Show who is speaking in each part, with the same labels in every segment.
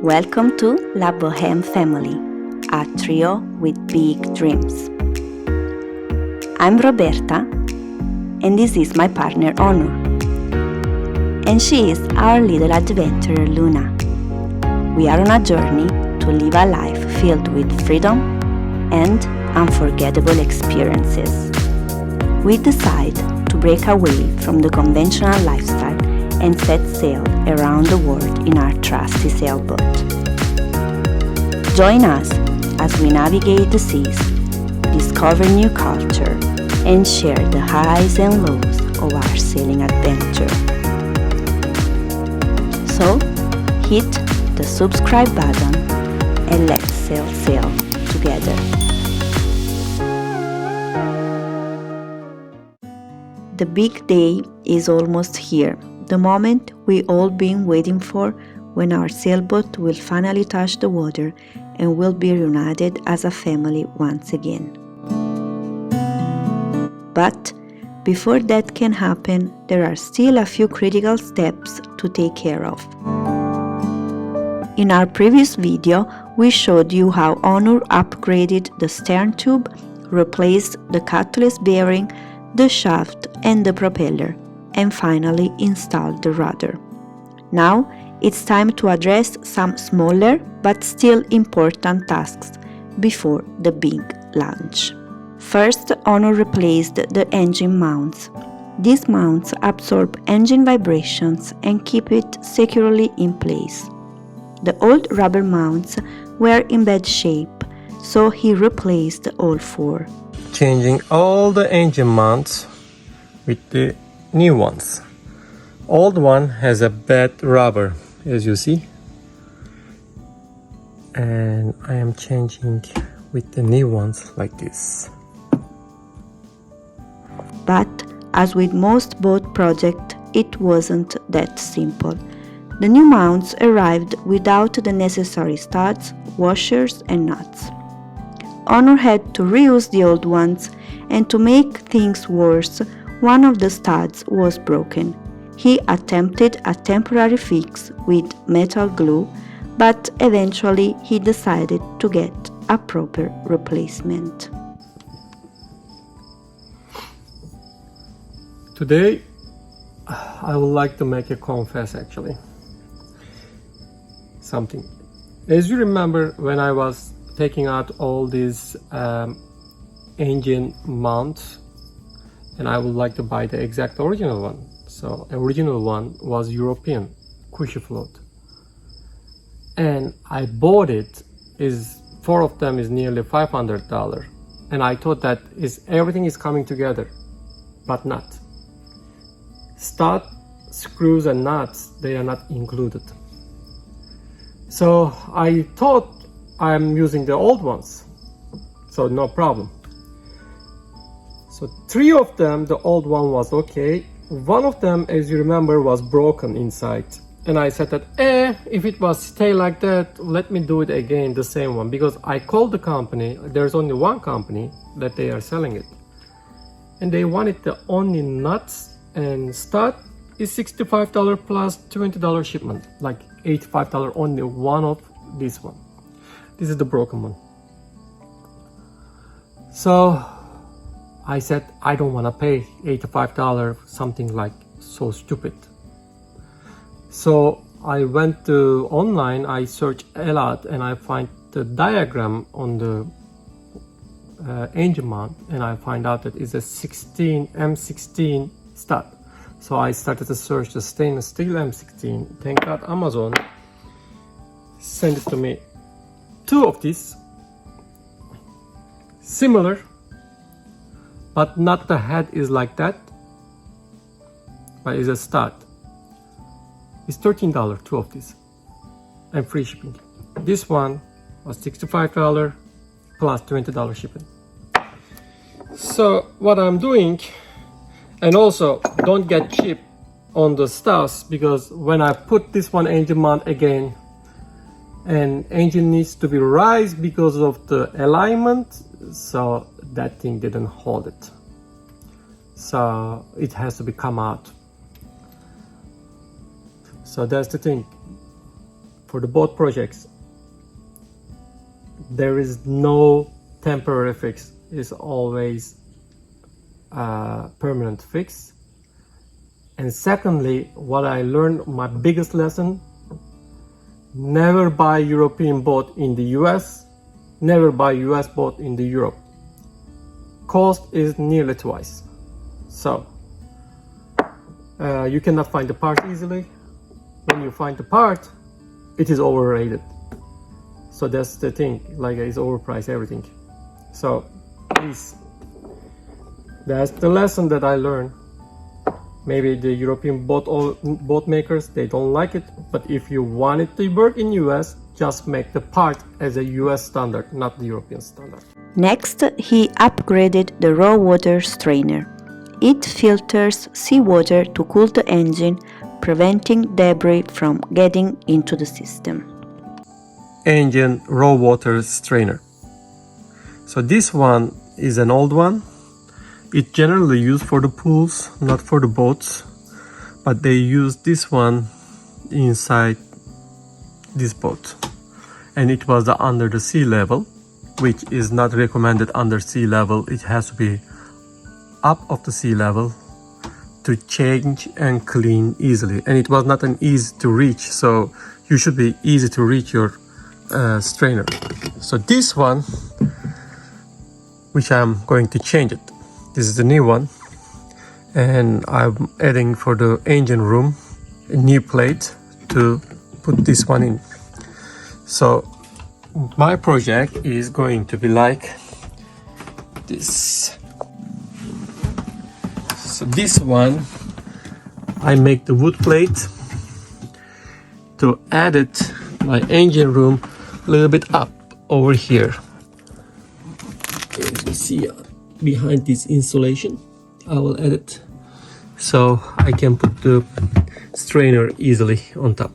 Speaker 1: Welcome to La Boheme family, a trio with big dreams. I'm Roberta, and this is my partner Onur. And she is our little adventurer Luna. We are on a journey to live a life filled with freedom and unforgettable experiences. We decide to break away from the conventional lifestyle and set sail around the world in our trusty sailboat. Join us as we navigate the seas, discover new culture, and share the highs and lows of our sailing adventure. So, hit the subscribe button and let's sail together. The big day is almost here. The moment we all been waiting for, when our sailboat will finally touch the water and we'll be reunited as a family once again. But before that can happen, there are still a few critical steps to take care of. In our previous video, we showed you how Onur upgraded the stern tube, replaced the cutlass bearing, the shaft and the propeller, and finally installed the rudder. Now it's time to address some smaller but still important tasks before the big launch. First, Onur replaced the engine mounts. These mounts absorb engine vibrations and keep it securely in place. The old rubber mounts were in bad shape, so he replaced all four.
Speaker 2: Changing all the engine mounts with the new ones. Old one has a bad rubber, as you see, and I am changing with the new ones like this.
Speaker 1: But as with most boat projects, it wasn't that simple. The new mounts arrived without the necessary studs, washers and nuts. Onur had to reuse the old ones, and to make things worse, one of the studs was broken. He attempted a temporary fix with metal glue, but eventually he decided to get a proper replacement.
Speaker 2: Today, I would like to make a confess actually. Something. As you remember, when I was taking out all these engine mounts, and I would like to buy the exact original one. So original one was European cushy float, and I bought it. Is four of them is nearly $500, and I thought that everything is coming together, but not. Stud, screws and nuts, they are not included. So I thought I'm using the old ones, so no problem. So three of them, the old one was okay. One of them, as you remember, was broken inside. And I said that, if it was stay like that, let me do it again, the same one. Because I called the company, there's only one company that they are selling it. And they wanted the only nuts and stud is $65 plus $20 shipment. Like $85 only one of this one. This is the broken one. So I said, I don't want to pay $85, something like so stupid. So I went to online, I searched a lot, and I find the diagram on the engine mount, and I find out that it's a M16 stud. So I started to search the stainless steel M16. Thank God Amazon sent it to me. Two of these, similar, but not the head is like that, but it's a stud. It's $13, two of these, and free shipping. This one was $65 plus $20 shipping. So what I'm doing, and also don't get cheap on the stuffs, because when I put this one engine mount again, and engine needs to be raised because of the alignment, so that thing didn't hold it, so it has to be come out. So that's the thing. for the boat projects, there is no temporary fix. It's always a permanent fix. And secondly, what I learned, my biggest lesson, never buy European boat in the US, never buy US boat in the Europe. Cost is nearly twice. So you cannot find the part easily. When you find the part, it is overrated. So that's the thing, like it's overpriced everything. So please, that's the lesson that I learned. Maybe the European boat makers, they don't like it, but if you want it to work in US, just make the part as a US standard, not the European standard.
Speaker 1: Next, he upgraded the raw water strainer. It filters seawater to cool the engine, preventing debris from getting into the system.
Speaker 2: Engine raw water strainer. So this one is an old one. It's generally used for the pools, not for the boats, but they use this one inside this boat. And it was under the sea level, which is not recommended under sea level. It has to be up of the sea level to change and clean easily. And it was not an easy to reach, so you should be easy to reach your strainer. So this one, which I'm going to change it. This is the new one, and I'm adding for the engine room a new plate to put this one in. So my project is going to be like this. So this one, I make the wood plate to add it my engine room a little bit up over here. As you see behind this insulation, I will add it so I can put the strainer easily on top.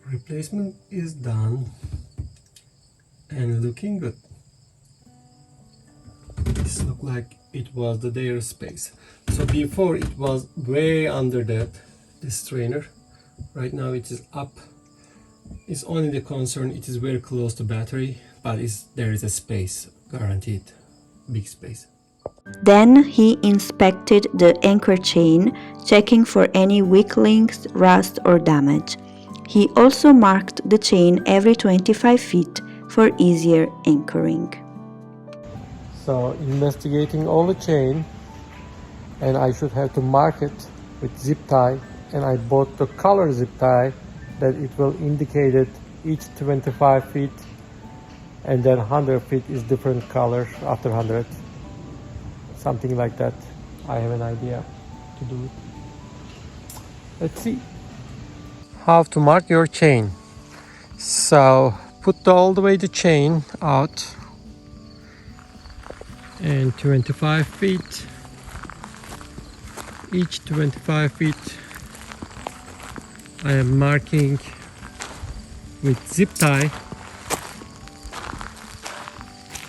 Speaker 2: Replacement is done and looking good. This looks like it was the their space. So before it was way under that, this strainer. Right now it is up. It's only the concern, it is very close to battery, but there is a space, guaranteed, big space.
Speaker 1: Then he inspected the anchor chain, checking for any weak links, rust or damage. He also marked the chain every 25 feet for easier anchoring.
Speaker 2: So investigating all the chain, and I should have to mark it with zip tie, and I bought the color zip tie that it will indicate it each 25 feet, and then 100 feet is different color after 100. Something like that. I have an idea to do it. Let's see. How to mark your chain. So put all the way the chain out, and 25 feet, each 25 feet I am marking with zip tie.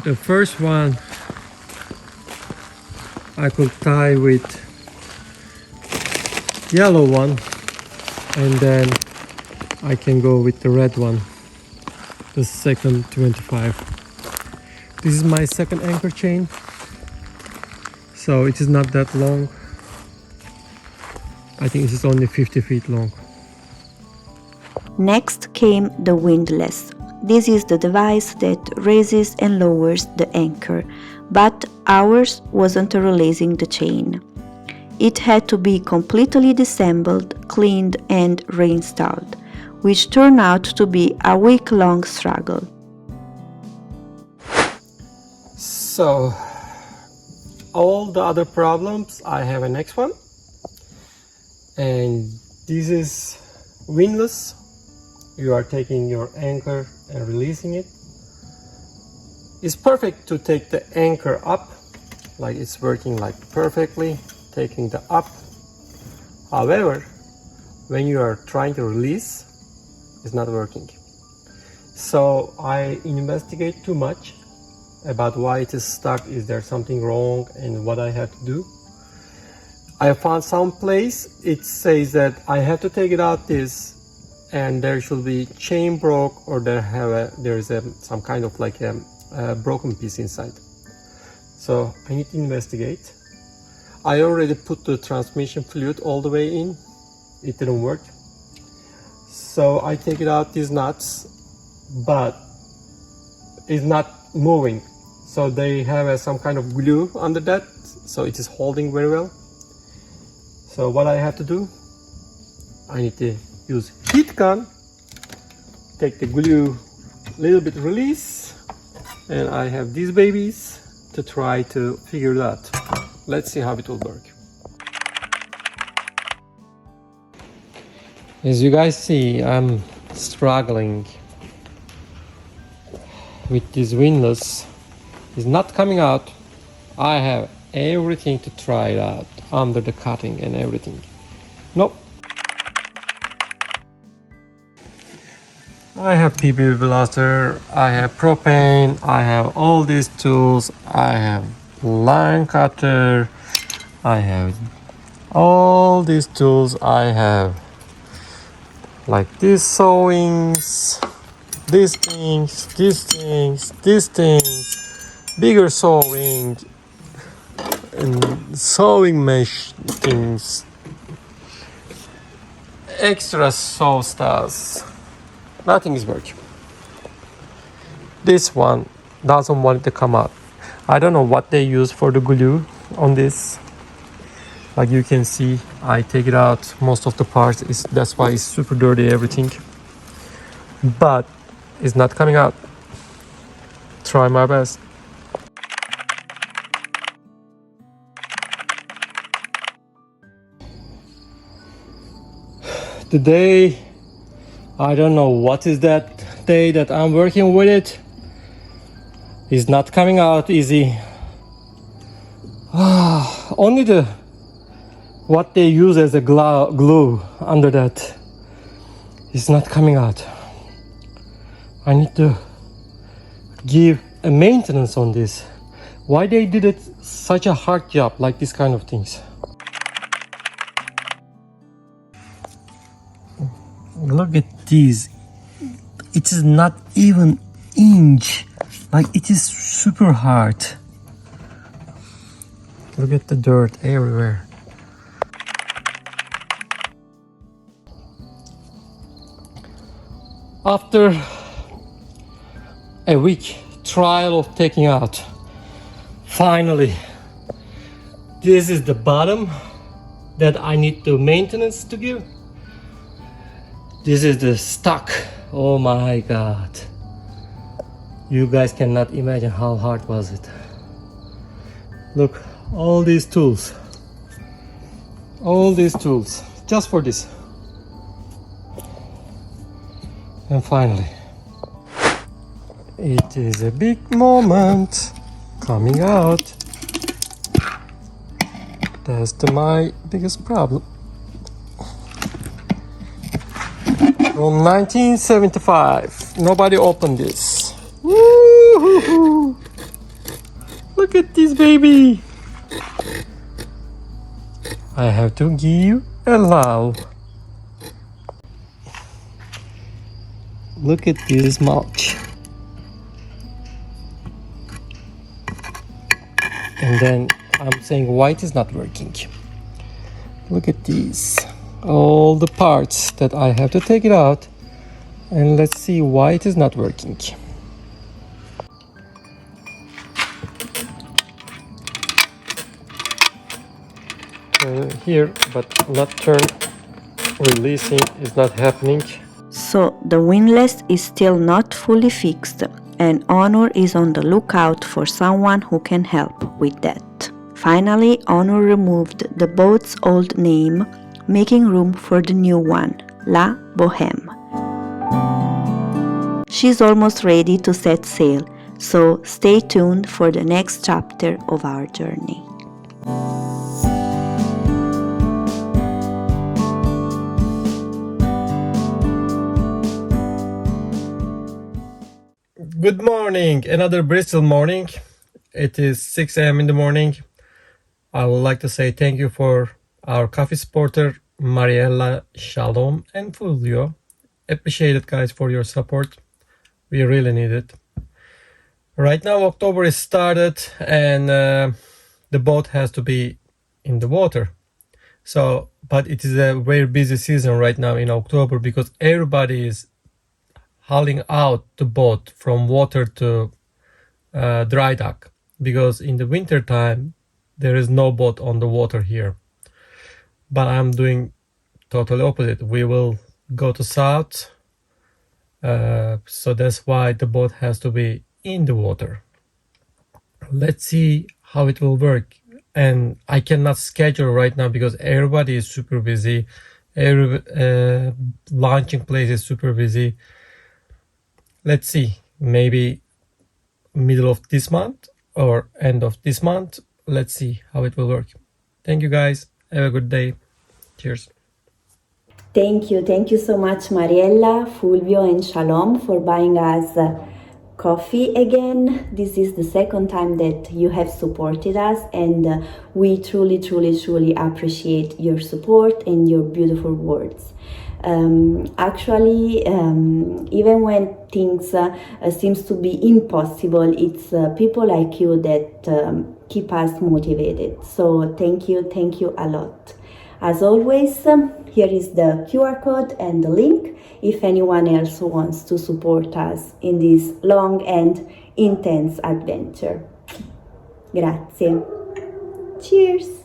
Speaker 2: The first one I could tie with yellow one, and then I can go with the red one, the second 25. This is my second anchor chain, so it is not that long. I think it is only 50 feet long.
Speaker 1: Next came the Windlass. This is the device that raises and lowers the anchor, but ours wasn't releasing the chain. It had to be completely disassembled, cleaned and reinstalled, which turned out to be a week-long struggle.
Speaker 2: So all the other problems, I have a next one, and this is windlass. You are taking your anchor and releasing it. It's perfect to take the anchor up, like it's working like perfectly, taking the up. However, when you are trying to release, it's not working. So I investigate too much about why it is stuck, is there something wrong, and what I have to do. I found some place, it says that I have to take it out this and there should be chain broke, or there's some kind of like a broken piece inside. So I need to investigate. I already put the transmission fluid all the way in. It didn't work. So I take it out these nuts, but it's not moving. So they have some kind of glue under that, so it is holding very well. So what I have to do, I need to use heat gun, take the glue a little bit release, and I have these babies to try to figure it out. Let's see how it will work. As you guys see, I'm struggling with this windlass. It's not coming out. I have everything to try it out under the cutting and everything. Nope. I have PB blaster, I have propane, I have all these tools, I have line cutter, I have all these tools, I have like these sewings, these things, bigger sewing, and sewing mesh things, extra sew stuff. Nothing is working. This one doesn't want it to come out. I don't know what they use for the glue on this. Like you can see, I take it out. Most of the parts that's why it's super dirty, everything. But it's not coming out. Try my best. Today, I don't know what is that day that I'm working with it. It's not coming out easy. Only what they use as a glue under that is not coming out. I need to give a maintenance on this. Why they did it such a hard job like this kind of things? Look at this. It is not even inch. Like it is super hard. Look at the dirt everywhere. After a week trial of taking out, finally, this is the bottom that I need to maintenance to give. This is the stock. Oh my god. You guys cannot imagine how hard was it. Look, all these tools. All these tools. Just for this. And finally, it is a big moment coming out. That's my biggest problem. From 1975, nobody opened this. Woo-hoo-hoo. Look at this baby. I have to give a love. Look at this mulch. And then I'm saying white is not working. Look at these. All the parts that I have to take it out. And let's see why it is not working. Here, but not turn. Releasing is not happening.
Speaker 1: So the windlass is still not fully fixed, and Onur is on the lookout for someone who can help with that. Finally, Onur removed the boat's old name, making room for the new one, La Boheme. She's almost ready to set sail, so stay tuned for the next chapter of our journey.
Speaker 2: Good morning, another Bristol morning. It is 6 a.m. in the morning. I would like to say thank you for our coffee supporter, Mariella, Shalom, and Fulvio. appreciate it, guys, for your support. We really need it. Right now October is started, and the boat has to be in the water. So, but it is a very busy season right now in October, because everybody is hauling out the boat from water to dry dock, because in the winter time there is no boat on the water here. But I'm doing totally opposite. We will go to south, so that's why the boat has to be in the water. Let's see how it will work. And I cannot schedule right now because everybody is super busy. Every launching place is super busy. Let's see, maybe middle of this month or end of this month. Let's see how it will work. Thank you, guys. Have a good day. Cheers.
Speaker 1: Thank you so much, Mariella, Fulvio, and Shalom, for buying us coffee again. This is the second time that you have supported us, and we truly appreciate your support and your beautiful words. Actually, even when things seems to be impossible, it's people like you that keep us motivated. So thank you a lot. As always, here is the QR code and the link if anyone else wants to support us in this long and intense adventure. Grazie. Cheers!